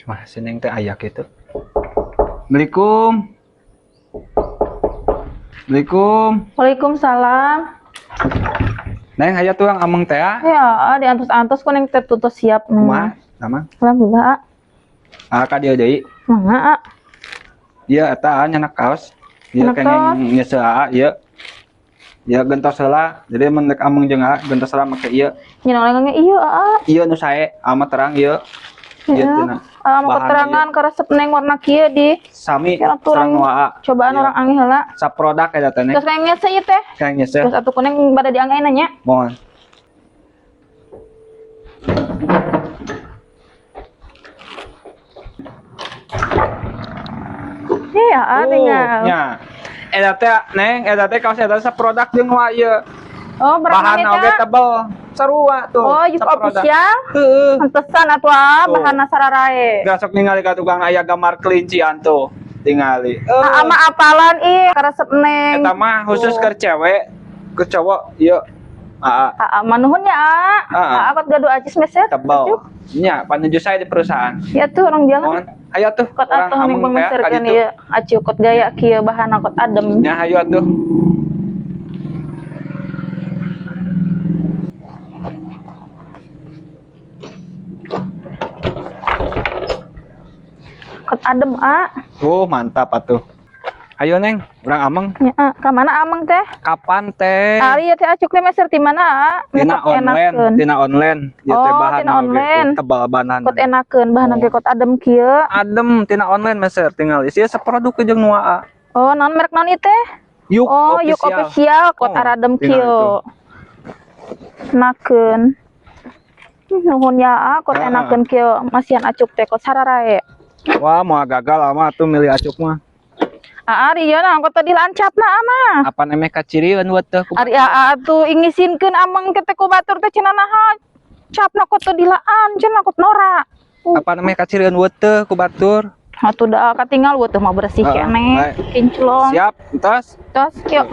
Wah, seneng teh ayak itu. Assalamualaikum. Assalamualaikum. Waalaikumsalam. Neng aya tuang ameng teh. Ya, diantos-antos ku neng tertutup siap. Kumaha? Nama? Alhamdulillah. Ka dieu deui. Mangga. Ieu eta nyanak kaos. Ieu Nyanak kenging kaos. nyeuseul ieu. Ya gentos heula. Jadi mun rek ameng jeung gentos heula make ieu. Nyenolengnya iya, Ieu nu sae amat terang ieu. Ieu teh na. Mau keterangan karesep neng warna kieu di. Sami Kira sareng turang waa. cobaan orang angin heula. Saprodak eta teh neng. Terus kayaknya saya teh. Kayaknya sih. Terus atuh ku neng bada dianggain nya. Mohon. Iya, tinggal. Nya. Eta teh neng, eta teh kaos eta saprodak jeung waa ieu. Oh, berapa Bahan oge tebel. Sarua tuh. Oh, Yuk saprodak. official. Heeh. Pantesan atuh bahanna sararae. Gasok ningali ka tukang aya gambar kelincian tuh. Tingali. Ama apalan karesep neng. Eta mah khusus ke cewek, ke cowok ieu. Manuhun ya, akot gaduh acis meset. Tebal. Nya, panuju saya di perusahaan. Ya tuh orang jalan. Mohon. Hayu tuh. Kot atuh ning pemeserkeun ieu, acu kot gaya kieu bahanna kot adem. Nya hayu atuh. Kot adem Mantap atuh. Ayo neng, urang ameng. Ya, ka mana ameng teh? Kapan teh? Ari ya teh acuk teh meser di mana? Tina online. Ieu teh bahan tina online. Tebal banan. Kot enakeun bahan ge kot adem kieu. Adem tina online meser tinggal isi seproduk jeung nu aa. Oh, non merek non ieu teh? Yuk Yuk official kot aradem kieu. Enakeun. Nuhun ya kot enakeun kieu masihan acuk teh kot sararae. Wah, mau gagal ama tuh milih acuk mah. Ari ya nah kota dilancapna mah. Apa nemeh kacirian buat teh? Ari tuh ingisinkeun ameng ke teh ku batur teh cenah naha. Capna kota dilaan cenah kot nora. Apa nemeh kacirian buat teh ku batur? Atuh da katinggal buat teh mah bersih keneh. Kinclong. Siap, entos. Tos, yuk.